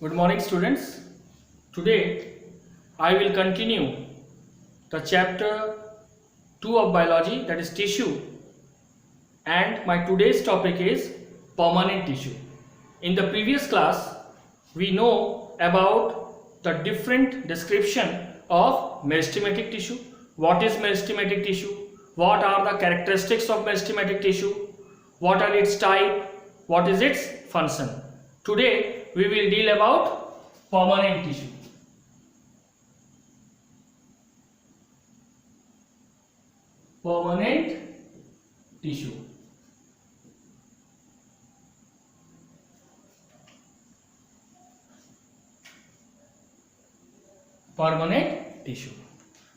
Good morning, students. Today I will continue the chapter 2 of biology, that is tissue, and my today's topic is permanent tissue. In the previous class, we know about the different description of meristematic tissue. What is meristematic tissue? What are the characteristics of meristematic tissue? What are its type? What is its function? Today we will deal about permanent tissue. Permanent tissue. Permanent tissue.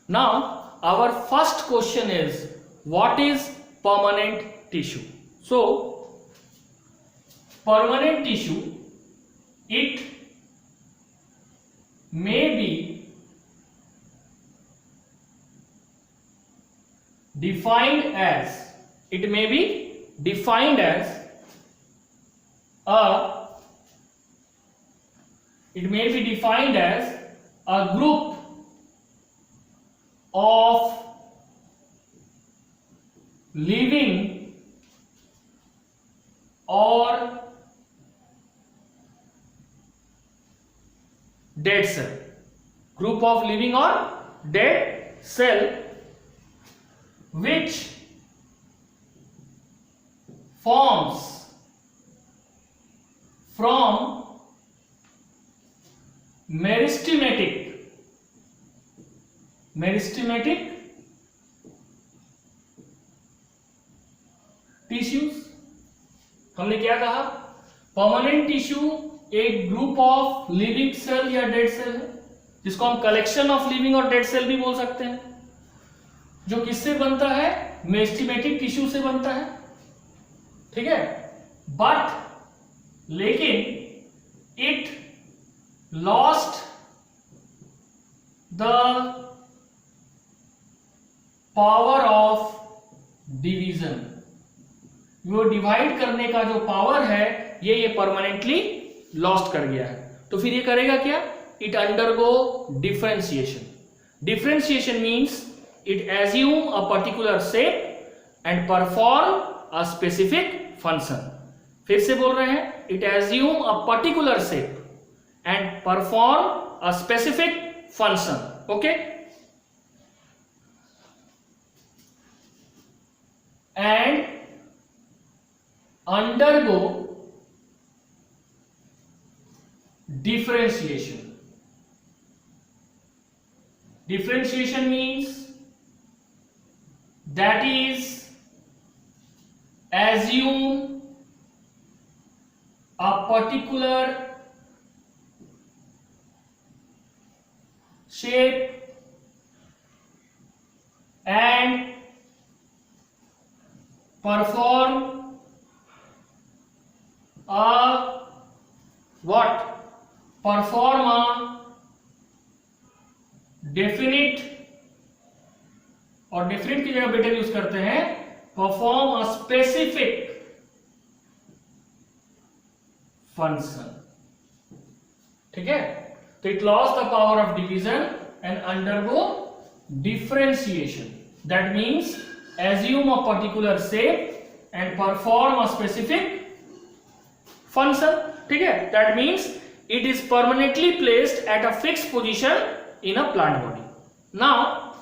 Now our first question is, what is permanent tissue? So permanent tissue, it may be defined as a group of living or dead cell. Group of living or dead cell which forms from meristematic tissues. हमने क्या कहा? Permanent tissue एक group of living cell या dead cell है, जिसको हम collection of living और dead cell भी बोल सकते हैं, जो किससे बनता है? मेरिस्टेमेटिक टिश्यू से बनता है. ठीक है. लेकिन it lost the power of division. वो डिवाइड करने का जो पावर है ये परमानेंटली लॉस्ट कर गया है. तो फिर ये करेगा क्या? It undergo differentiation. Differentiation means it assume a particular shape and perform a specific function. फिर से बोल रहे हैं, it assume a particular shape and perform a specific function. Okay. And undergo differentiation. Differentiation means that is assume a particular shape and perform perform a definite, और definite की जगह बेटा use करते हैं perform a specific function. ठीक है. तो it lost the power of division and undergo differentiation. That means assume a particular shape and perform a specific function. ठीक है. That means it is permanently placed at a fixed position in a plant body. Now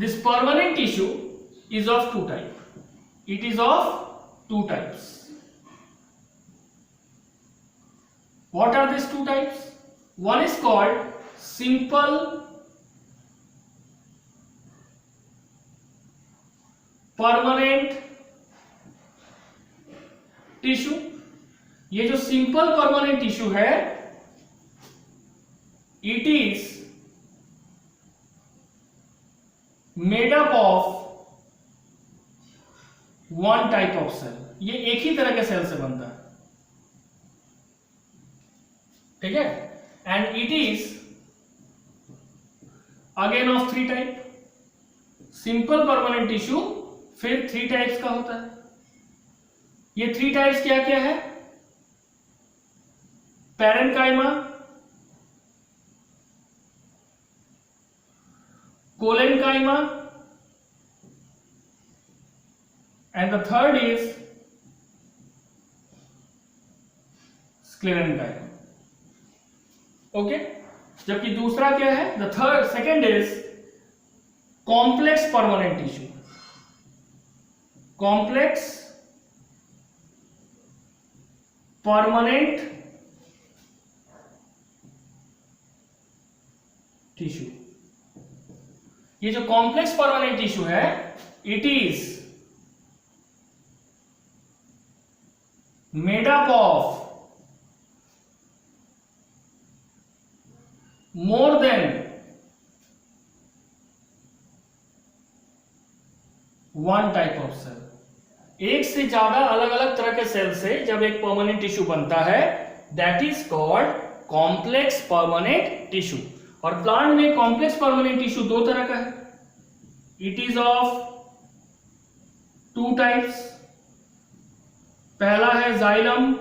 this permanent tissue is of two types. It is of two types. What are these two types? One is called simple permanent tissue. ये जो simple permanent tissue है, it is made up of one type of cell. ये एक ही तरह के cell से बनता है. ठीक है. And it is again of three type. Simple permanent tissue फिर थ्री टाइप्स का होता है. ये थ्री टाइप्स क्या क्या है? Parenchyma, collenchyma, and the third is sclerenchyma. Okay, जबकि दूसरा क्या है, the third second is complex permanent tissue. Complex permanent tissue. ये जो कॉम्प्लेक्स परमानेंट टिश्यू है, it is made up of more than one type of cell. एक से ज्यादा अलग अलग तरह के सेल से जब एक परमानेंट टिश्यू बनता है, that is called complex permanent tissue. और प्लांट में कॉम्प्लेक्स परमानेंट टिश्यू दो तरह का है. It is of two types. पहला है जाइलम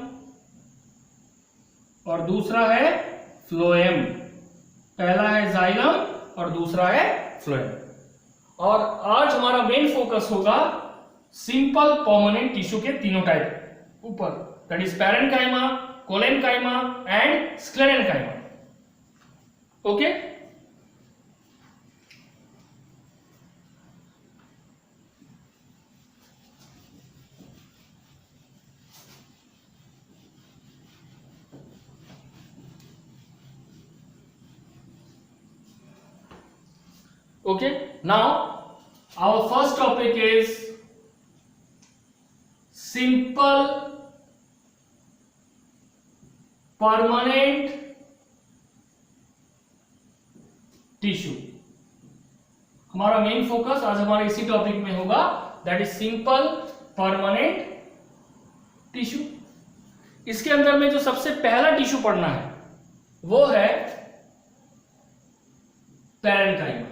और दूसरा है फ्लोएम. पहला है जाइलम और दूसरा है फ्लोएम. और आज हमारा मेन फोकस होगा सिंपल परमानेंट टिश्यू के तीनों टाइप ऊपर, that is parenchyma, collenchyma and sclerenchyma. Okay, okay, now our first topic is simple permanent tissue. हमारा मेन फोकस आज हमारे इसी टॉपिक में होगा, that is simple permanent tissue. इसके अंदर में जो सबसे पहला टिश्यू पढ़ना है वो है पैरेन्काइमा.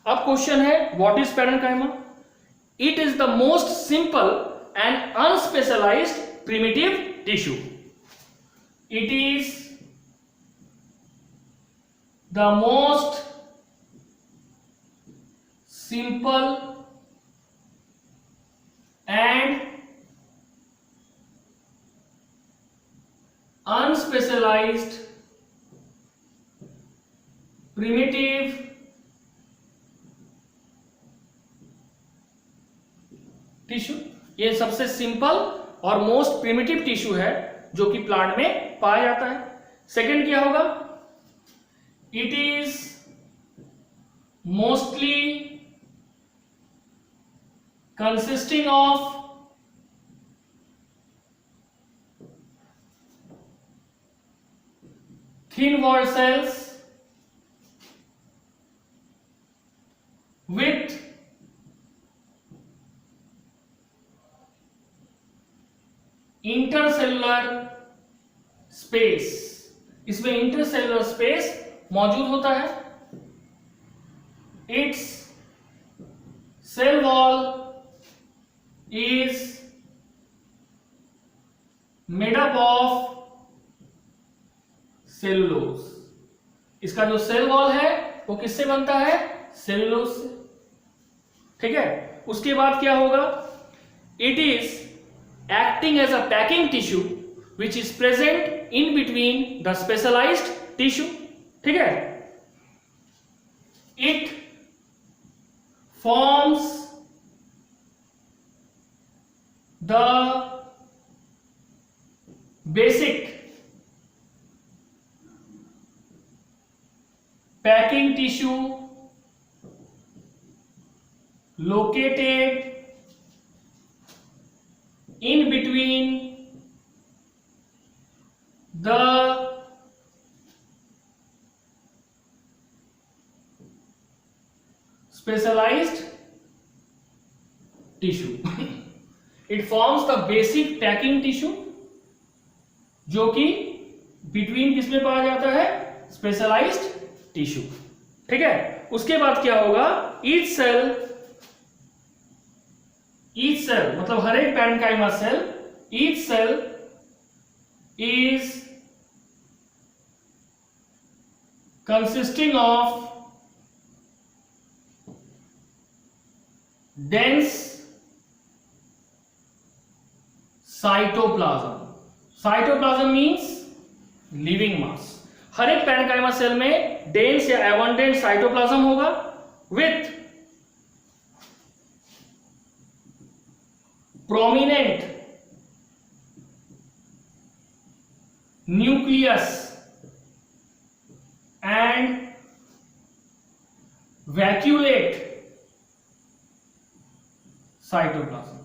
अब क्वेश्चन है, what is parenchyma? It is the most simple and unspecialized primitive tissue. It is the most simple and unspecialized primitive tissue. ये सबसे सिंपल और मोस्ट प्रिमिटिव टिश्यू है जो कि प्लांट में पाया जाता है. सेकंड क्या होगा? It is mostly consisting of thin wall cells with intercellular space. इसमें इंटरसेलुलर स्पेस मौजूद होता है. Its cell wall is made up of cellulose. इसका जो सेल वॉल है वो किससे बनता है? सेलुलोज से. ठीक है, उसके बाद क्या होगा? It is acting as a packing tissue which is present in between the specialised tissue. ठीक है, it forms the basic packing tissue located in between the specialized tissue. It forms the basic packing tissue जो कि between किसमें पाया जाता है? Specialised tissue. ठीक है, उसके बाद क्या होगा? ईच सेल मतलब हर एक parenchyma cell, each cell is consisting of dense cytoplasm. Cytoplasm means living mass. हर एक पैरेन्काइमा सेल में डेंस या एबंडेंट साइटोप्लाज्म होगा with prominent nucleus and vacuolate cytoplasm.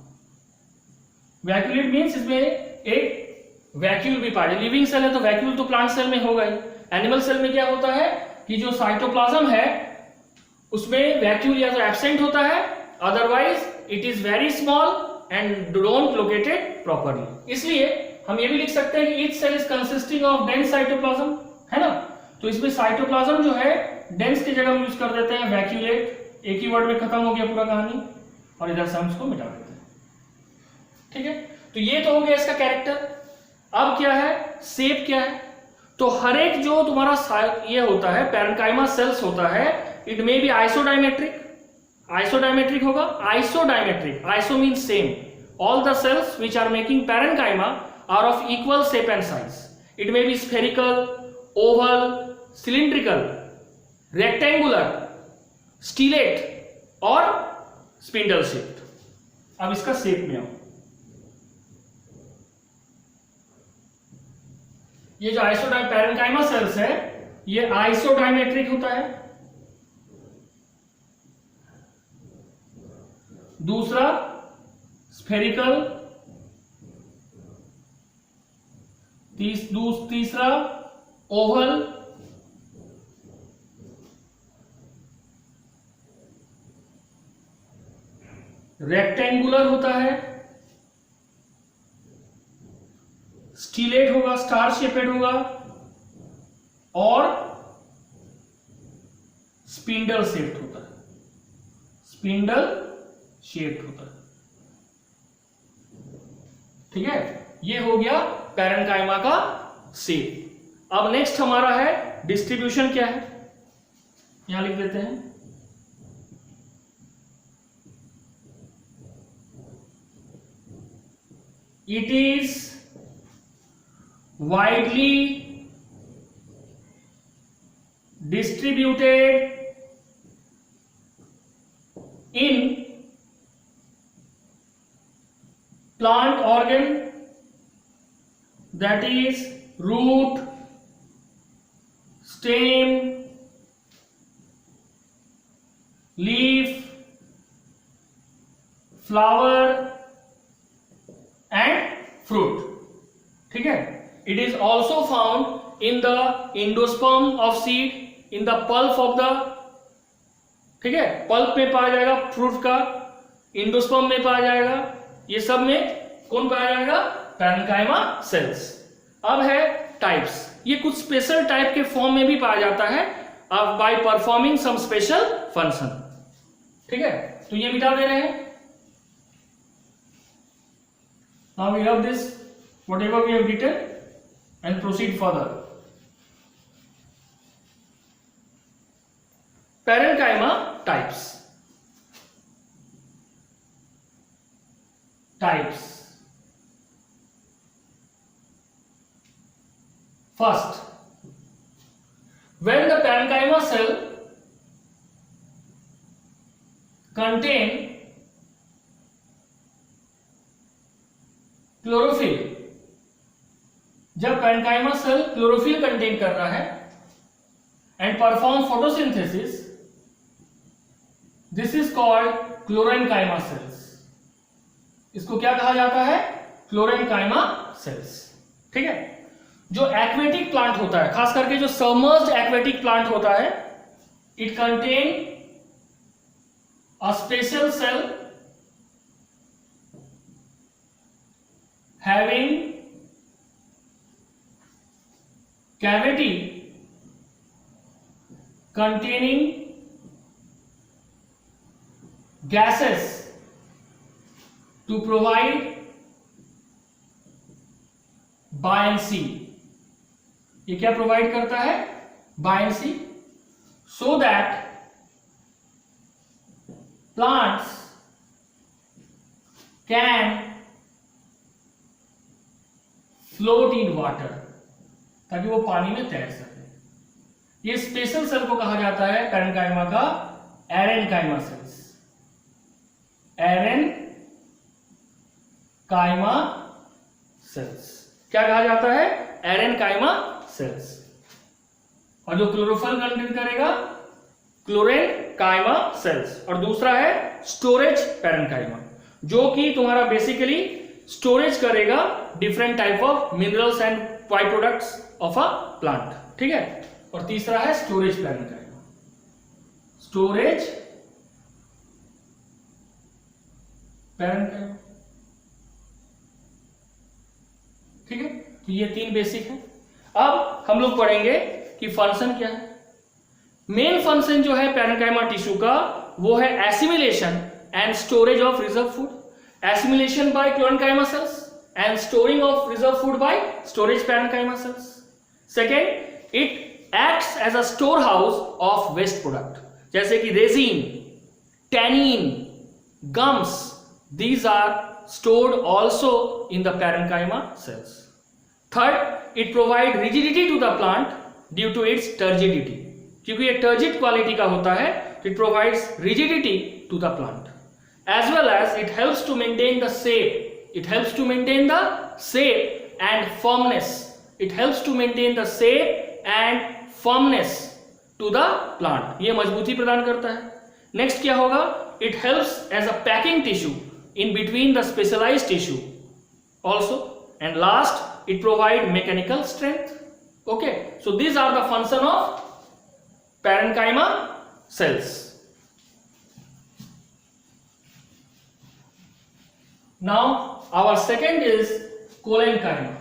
Vacuolate means इसमें एक वैक्यूल भी पार्ट है. लिविंग सेल है तो वैक्यूल तो प्लांट सेल में होगा ही. एनिमल सेल में क्या होता है कि जो साइटोप्लाज्म है उसमें वैक्यूल या तो एब्सेंट होता है, otherwise it is very small and don't located properly. इसलिए हम ये भी लिख सकते हैं कि each cell is consisting of dense cytoplasm, है ना. तो इसमें साइटोप्लाज्म जो है डेंस की जगह हम यूज कर देते हैं वैक्यूलेट. एक ही वर्ड में खत्म हो गया पूरा कहानी और इधर से हम इसको मिटा देते हैं. ठीक है, तो ये तो हो गया इसका कैरेक्टर. अब क्या है, शेप क्या है. तो हर एक जो तुम्हारा ये होता है पैरेन्काइमा सेल्स होता है, it may be isodiametric. Isodiametric होगा, isodiametric. Iso mean same. All the cells which are making parenchyma are of equal shape and size. It may be spherical, oval, cylindrical, rectangular, stellate और spindle shaped. अब इसका shape में आओ. ये जो parenchyma sales है ये आइसोडायमेट्रिक होता है. दूसरा स्फेरिकल, तीसरा ओवल, रेक्टेंगुलर होता है, स्टीलेट होगा, स्टार शेपेड होगा और स्पिंडल शेप्ड होता है. स्पिंडल शेप्ड होता है. ठीक है, ये हो गया पैरेन्काइमा का शेप. अब नेक्स्ट हमारा है डिस्ट्रीब्यूशन. क्या है, यहां लिख देते हैं. It is widely distributed in plant organ, that is root, stem, leaf, flower and fruit. ठीक है. It is also found in the endosperm of seed, in the pulp of the, ठीक है, पल्प में पाया जाएगा फ्रूट का, endosperm में पाया जाएगा. ये सब में कौन पाया जाएगा, पैरेन्काइमा सेल्स. अब है टाइप्स. ये कुछ स्पेशल टाइप के फॉर्म में भी पाया जाता है by performing some special function. ठीक है, तो ये मिटा दे रहे हैं. Now we have this whatever we have written and proceed further. Parenchyma types. First, when the parenchyma cell contain chlorophyll, जब पैरेन्काइमा सेल क्लोरोफिल कंटेन कर रहा है and perform photosynthesis, this is called chlorenchyma cells. इसको क्या कहा जाता है, क्लोरेन्काइमा sales. ठीक है, जो एक्वेटिक प्लांट होता है, खास करके जो सबमर्ज्ड एक्वेटिक प्लांट होता है, it contain a special cell having cavity containing gases to provide buoyancy, ये क्या प्रोवाइड करता है? Buoyancy, so that plants can float in water, ताकि वो पानी में तैर सके। ये स्पेशल सेल को कहा जाता है पैरेन्काइमा का एरेन्काइमा सेल्स, एरेन्काइमा सेल्स। क्या कहा जाता है? Aerenchyma cells. और जो क्लोरोफिल कंटेन करेगा क्लोरेन्काइमा सेल्स। और दूसरा है स्टोरेज पैरेन्काइमा, जो कि तुम्हारा बेसिकली स्टोरेज करेगा different type of minerals and by products of a plant, ठीक है। और तीसरा है स्टोरेज पैरेन्काइमा, स्टोरेज पैरेन्काइमा, ठीक है। तो ये तीन बेसिक है। अब हम लोग पढ़ेंगे कि फंक्शन क्या है। मेन फंक्शन जो है पैरेन्काइमा टिश्यू का वो है assimilation and storage of reserve food. Assimilation by Chlorenchyma cells and storing of reserve food by storage parenchyma cells. Second, it acts as a storehouse of waste product, जैसे कि resin, tannin, gums. These are stored also in the parenchyma cells. Third, it provides rigidity to the plant due to its turgidity. क्योंकि ये turgid quality का होता है, it provides rigidity to the plant. As well as it helps to maintain the shape. It helps to maintain the shape and firmness. It helps to maintain the shape and firmness to the plant. ये मजबूती प्रदान करता है। Next क्या होगा? It helps as a packing tissue in between the specialized tissue also. And last, it provides mechanical strength. Okay. So these are the function of parenchyma cells. Now our second is cholenchyma.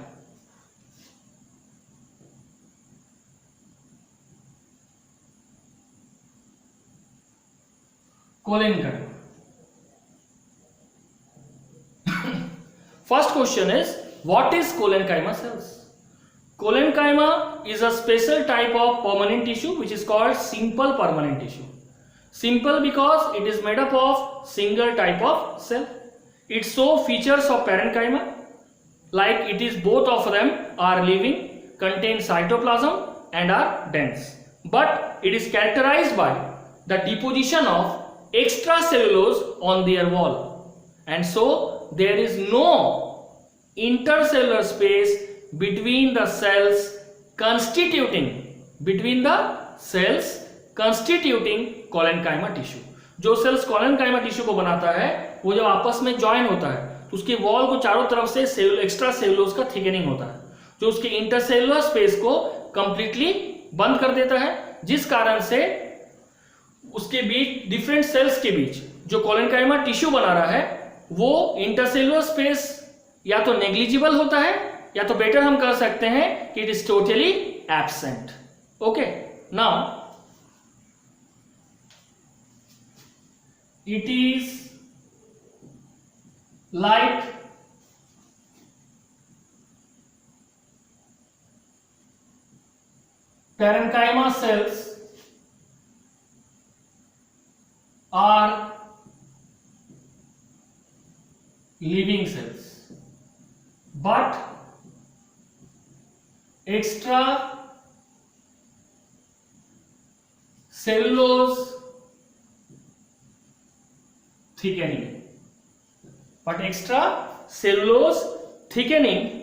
Cholenchyma. First question is, what is cholenchyma cells? Cholenchyma is a special type of permanent tissue which is called simple permanent tissue. Simple because it is made up of single type of cell. It shows features of parenchyma, like it is both of them are living, contain cytoplasm and are dense. But it is characterized by the deposition of extracellulose on their wall, and so there is no intercellular space between the cells constituting cholenchyma tissue. जो sales collenchyma tissue को बनाता है वो जब आपस में join होता है तो उसके वॉल को चारों तरफ से एक्स्ट्रा सेलुलोज का थिकनिंग होता है, जो उसके इंटरसेलुलर स्पेस को कंप्लीटली बंद कर देता है, जिस कारण से उसके बीच डिफरेंट सेल्स के बीच जो कोलेनकाइमा टिश्यू बना रहा है वो इंटरसेलुलर स्पेस या तो नेग्लिजिबल होता है या तो बेटर हम कर सकते हैं कि it is totally absent. Okay, now it is like parenchyma cells are living cells, but extra cellulose thickening, but extra cellulose thickening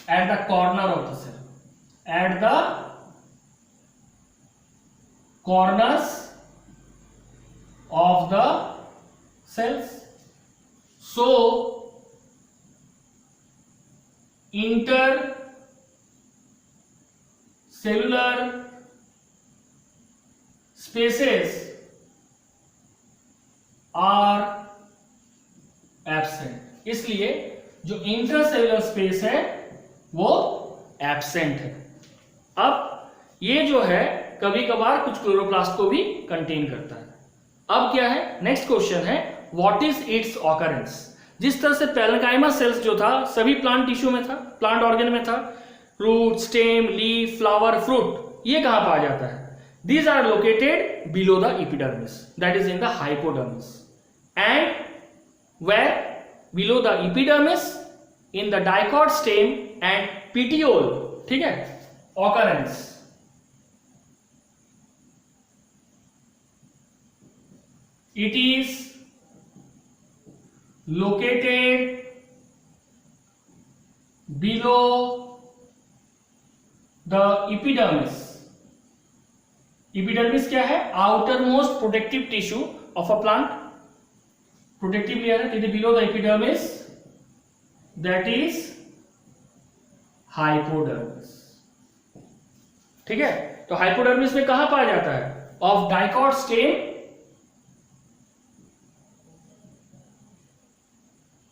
at the corner of the cell, at the corners of the cells. So intercellular spaces are absent, इसलिए जो intercellular space है वो absent है. अब ये जो है कभी कभार कुछ क्लोरोप्लास्ट को भी कंटेन करता है. अब क्या है, नेक्स्ट क्वेश्चन है व्हाट इज इट्स ऑकरेंस. जिस तरह से पैरेन्काइमा सेल्स जो था सभी प्लांट टिश्यू में था, प्लांट ऑर्गन में था, root, stem, leaf, flower, fruit, ये कहां पाया जाता है? These are located below the epidermis, that is in the hypodermis, and where below the epidermis in the dicot stem and petiole, ठीक है, occurrence. It is located below the epidermis. Epidermis क्या है? Outermost protective tissue of a plant, protective layer है, below the epidermis, that is hypodermis, ठीक है। तो hypodermis में कहां पाया जाता है? Of dicot stem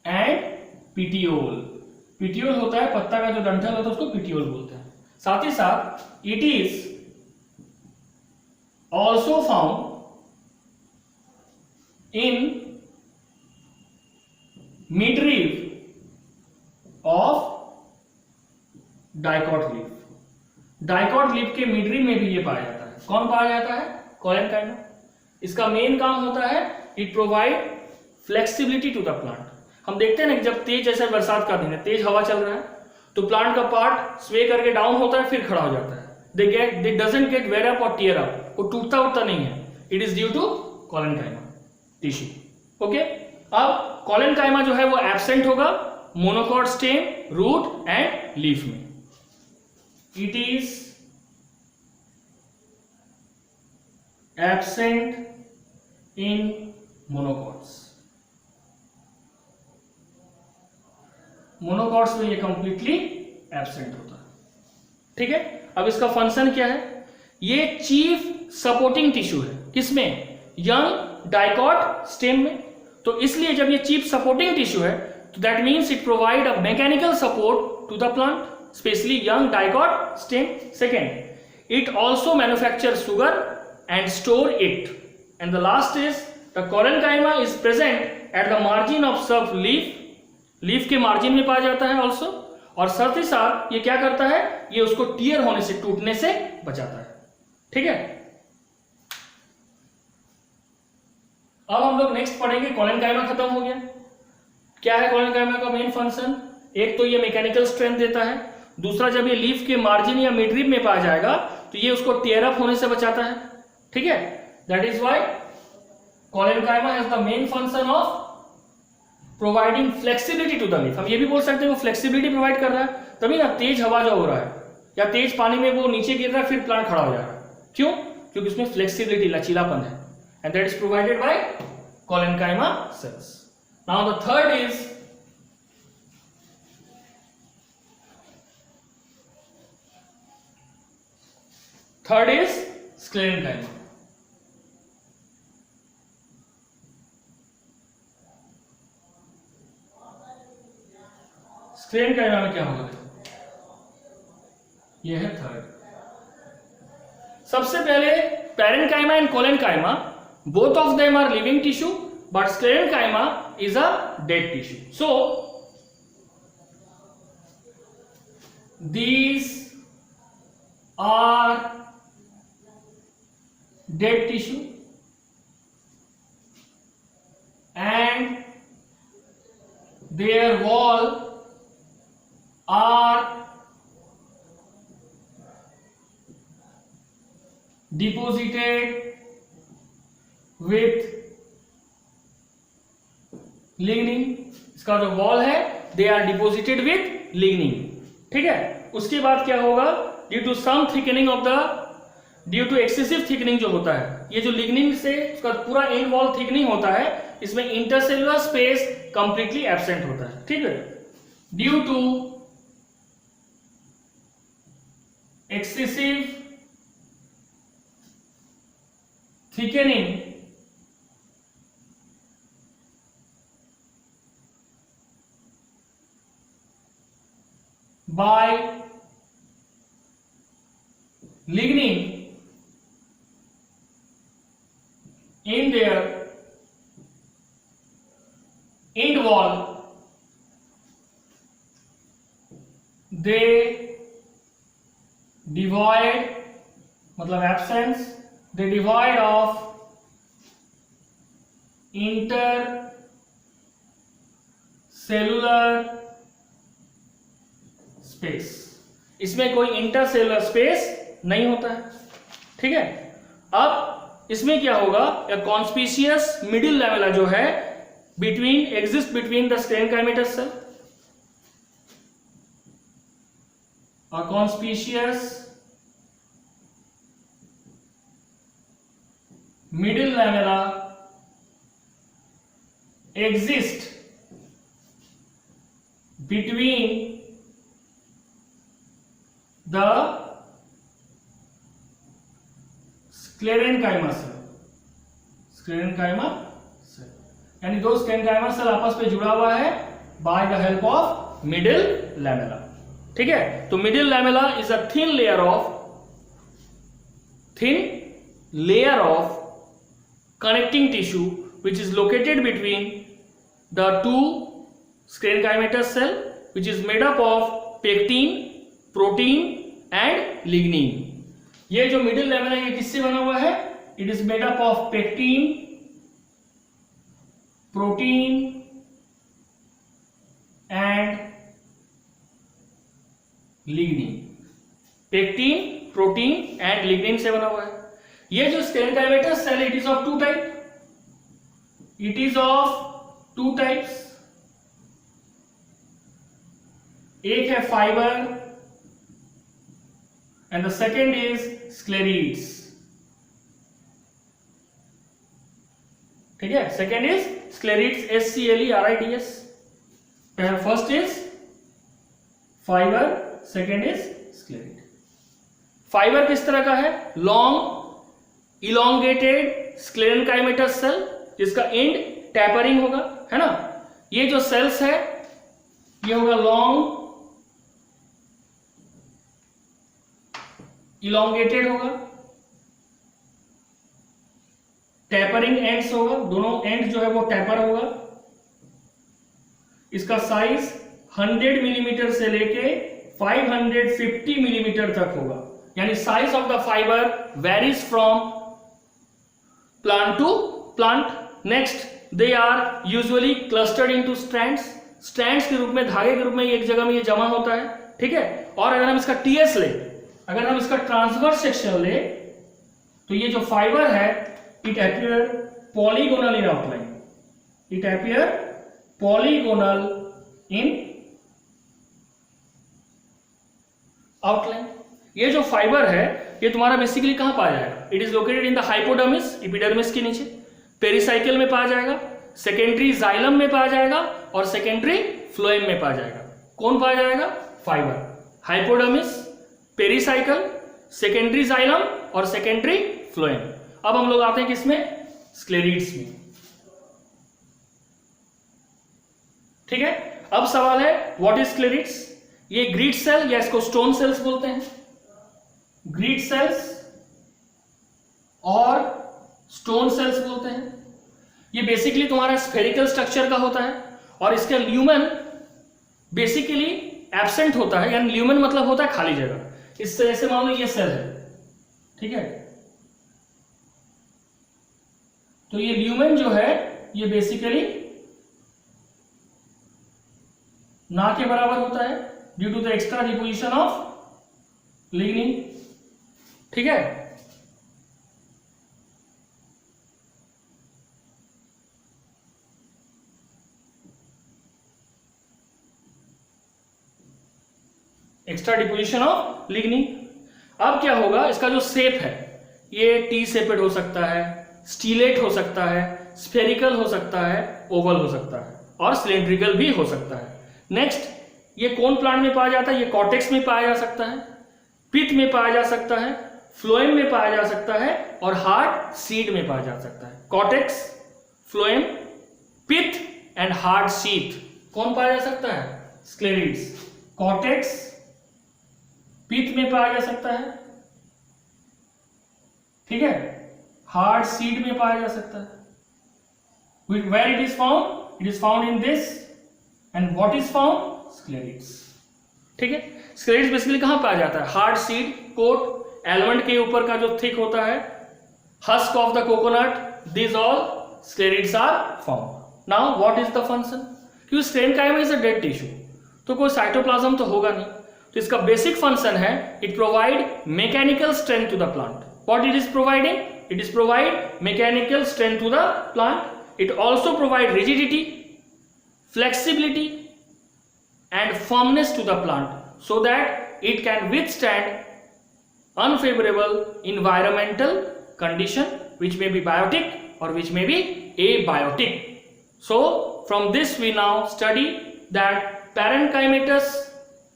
and petiole. Petiole होता है पत्ता का जो डंठल होता है उसको पिटियोल बोलते हैं। साथ ही साथ it is also found in midrib of dicot leaf. Dicot leaf के मिडरी में भी ये पाया जाता है। कौन पाया जाता है? कोलेनकाइमा। इसका मेन काम होता है it provide flexibility to the plant. हम देखते हैं ना कि जब तेज, जैसे बरसात का दिन है, तेज हवा चल रहा है तो प्लांट का पार्ट स्वे करके डाउन होता है, फिर खड़ा हो जाता है। They doesn't get wear up और टियर अप, वो टूटता उठता नहीं है। It is due to collenchyma tissue. Okay, अब कोलेनकाइमा जो है वो एब्सेंट होगा monocot stem, root and leaf में। It is absent in monocots. Monocots में ये कंप्लीटली एब्सेंट होता है, ठीक है। अब इसका फंक्शन क्या है? ये चीफ सपोर्टिंग टिश्यू है, किसमें? यंग डाइकॉट स्टेम में। तो इसलिए जब ये चीफ सपोर्टिंग टिश्यू है तो that means it provide a mechanical support to the plant, specially young dicot stem. Second, it also manufacture sugar and store it. And the last is the collenchyma is present at the margin of sub leaf. Leaf के margin में पाया जाता है also, और साथ ही साथ ये क्या करता है? ये उसको टियर होने से, टूटने से बचाता है, ठीक है। अब हम लोग नेक्स्ट पढ़ेंगे, कोलेनकाइमा खत्म हो गया। क्या है कोलेनकाइमा का मेन फंक्शन? एक तो ये मैकेनिकल स्ट्रेंथ देता है, दूसरा जब ये लीफ के मार्जिन या मिडरिब में पाया जाएगा तो ये उसको टियर अप होने से बचाता है, ठीक है। That is why collenchyma has the main function of providing flexibility to the leaf. हम ये भी बोल सकते हैं वो फ्लेक्सिबिलिटी प्रोवाइड कर रहा है, तभी ना तेज हवा जो हो रहा है या तेज पानी में वो नीचे गिर रहा है फिर प्लांट खड़ा हो जा रहा है। क्यों? क्योंकि उसमें फ्लेक्सिबिलिटी, लचीलापन है, and that is provided by collenchyma cells. Now the third is sclerenchyma. Sclerenchyma में क्या होगा? यह है थर्ड। सबसे पहले parenchyma and collenchyma, both of them are living tissue, but sclerenchyma is a dead tissue. So these are dead tissue and their wall are deposited with lignin। इसका जो wall है they are deposited with lignin, ठीक है। उसके बाद क्या होगा? Due to some thickening of the, due to excessive thickening जो होता है, ये जो लिग्निन से उसका पूरा एंड वॉल थिकनिंग होता है, इसमें इंटरसेलुलर स्पेस कंप्लीटली एब्सेंट होता है, ठीक है। Due to excessive thickening by lignin in their end wall, they devoid मतलब absence, they devoid of inter cellular space. इसमें कोई इंटर सेलुलर स्पेस नहीं होता है, ठीक है। अब इसमें क्या होगा, कॉन्स्पिशियस मिडिल लेवल जो है between exist between the sclerenchymatous cell, और कॉन्स्पिशियस मिडिल लेवला exist between the sclerenchyma cell, sclerenchyma cell, यानी दो sclerenchyma cell आपस में जुड़ा हुआ है by the help of middle lamella, ठीक है। तो middle lamella is a thin layer of connecting tissue which is located between the two sclerenchymatous cell, which is made up of pectin, protein and lignin। ये जो middle level है ये किससे बना हुआ है? It is made up of pectin, protein and lignin. Pectin, protein and lignin से बना हुआ है। ये जो sclerenchymatous cell it is of two type, it is of two types, एक है fibre and the second is sclereids, ठीक है। Second is sclereids, SCLERIDS। First is fibre, second is sclereid. Fibre किस तरह का है? लॉन्ग इलोंगेटेड स्क्लेरेनकाइमेटस सेल जिसका end tapering होगा, है ना। ये जो सेल्स है ये होगा लॉन्ग इलोंगेटेड होगा, टैपरिंग एंड्स होगा, दोनों एंड जो है वो टैपर होगा। इसका साइज 100 मिलीमीटर से लेके 550 मिलीमीटर तक होगा, यानी size of the fibre varies from plant to plant. Next, they are usually clustered into strands, strands के रूप में, धागे के रूप में एक जगह में ये जमा होता है, ठीक है। और अगर हम इसका टीएस ले, अगर हम इसका ट्रांसवर्स सेक्शन ले, तो ये जो फाइबर है it appear polygonal in outline, it appear polygonal in outline. ये जो फाइबर है ये तुम्हारा बेसिकली कहां पाया जाएगा? It is located in the hypodermis, epidermis के नीचे, पेरिसाइकिल में पाया जाएगा, सेकेंडरी जाइलम में पाया जाएगा और सेकेंडरी फ्लोएम में पाया जाएगा। कौन पाया जाएगा? Fibre. Hypodermis, pericycle, secondary xylem और सेकेंडरी फ्लोएम। अब हम लोग आते हैं किसमें? स्क्लेरिड्स में, ठीक है। अब सवाल है व्हाट इज स्क्लेरिड्स? ये ग्रीड सेल या इसको स्टोन सेल्स बोलते हैं। ग्रीड सेल्स और स्टोन सेल्स बोलते हैं। ये बेसिकली तुम्हारा स्फेरिकल स्ट्रक्चर का होता है और इसका ल्यूमेन बेसिकली एब्सेंट होता है, यानी ल्यूमेन मतलब होता है खाली जगह। इस तरह से मान लो ये सेल है, ठीक है। तो ये ल्यूमेन जो है ये बेसिकली ना के बराबर होता है due to the extra deposition of lignin, ठीक है। Extra deposition of lignin. अब क्या होगा, इसका जो शेप है ये टी शेपेड हो सकता है, स्टीलेट हो सकता है, स्फेरिकल हो सकता है, ओवल हो सकता है और सिलेंड्रिकल भी हो सकता है। नेक्स्ट, ये कौन प्लांट में पाया जाता है? ये कॉर्टेक्स में पाया जा सकता है, पिथ में पाया जा सकता है, फ्लोएम में पाया जा सकता है और हार्ड सीड में पाया जा सकता है। Cortex, phloem, pith and hard seed कौन पाया जा सकता है? स्क्लेरिड्स। कॉर्टेक्स, पिथ में पाया जा सकता है, ठीक है, हार्ड सीड में पाया जा सकता है। Where it is found? It is found in this, and what is found? Sclerids, ठीक है। स्क्लेरेट्स बेसिकली कहाँ पाया जाता है? हार्ड सीड कोट, एलमंड के ऊपर का जो थिक होता है, husk of the coconut, this all sclereids are found. Now what is the function? क्योंकि sclerenchyma is a dead tissue, तो कोई साइटोप्लाज्म तो होगा नहीं, तो इसका बेसिक फंक्शन है it provide mechanical strength to the plant. What it is providing? It is provide mechanical strength to the plant. It also provide rigidity, flexibility and firmness to the plant so that it can withstand unfavorable environmental condition which may be biotic or which may be abiotic. So from this we now study that parenchymatous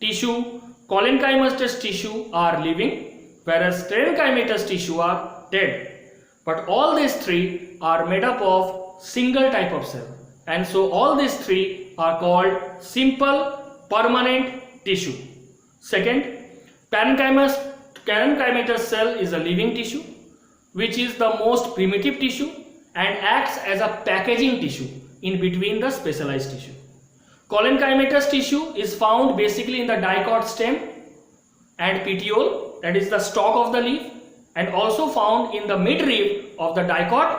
tissue, collenchymatous tissue are living, whereas sclerenchymatous tissue are dead. But all these three are made up of single type of cell. And so all these three are called simple permanent tissue. Second, parenchymatous cell is a living tissue which is the most primitive tissue and acts as a packaging tissue in between the specialized tissue. Collenchymatous tissue is found basically in the dicot stem and petiole, that is the stalk of the leaf, and also found in the midrib of the dicot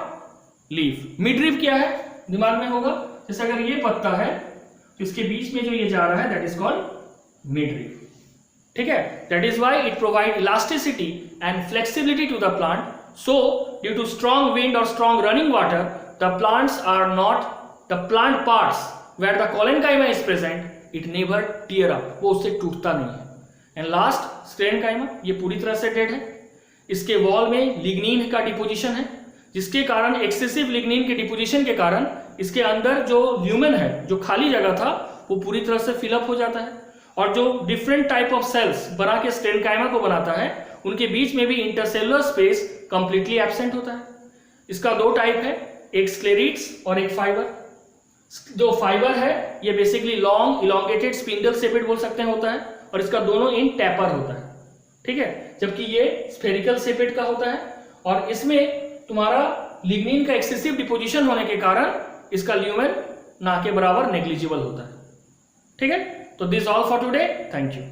leaf. Midrib क्या है? दिमाग में होगा, जैसे अगर ये पत्ता है तो इसके बीच में जो ये जा रहा है दैट इज कॉल्ड मिडरीफ। ठीक है, that is why it provide elasticity and flexibility to the plant. So due to strong wind और strong running water the plants are not the plant parts where the collenchyma is present, it never tear up, वो उससे टूटता नहीं है। And last sclerenchyma, ये पूरी तरह से डेड है। इसके वॉल में लिग्निन का डिपोजिशन है, जिसके कारण एक्सेसिव लिग्निन के डिपोजिशन के कारण इसके अंदर जो ल्यूमेन है, जो खाली जगह था, वो पूरी तरह से फिलअप हो जाता है और जो डिफरेंट टाइप ऑफ सेल्स बना के स्क्लेरेन्काइमा को बनाता है उनके बीच में भी इंटरसेलुलर स्पेस कंप्लीटली एब्सेंट होता है। इसका दो टाइप है, एक स्क्लेरीट्स और एक फाइबर। जो फाइबर है ये basically long elongated spindle shaped बोल सकते हैं होता है और इसका दोनों एंड टैपर होता है। ठीक है, जबकि ये स्फेरिकल शेपेड का होता है और इसमें तुम्हारा लिग्निन का एक्सेसिव डिपोजिशन होने के कारण इसका ल्यूमेन ना के बराबर नेग्लिजिबल होता है। ठीक है, तो this all for today, thank you.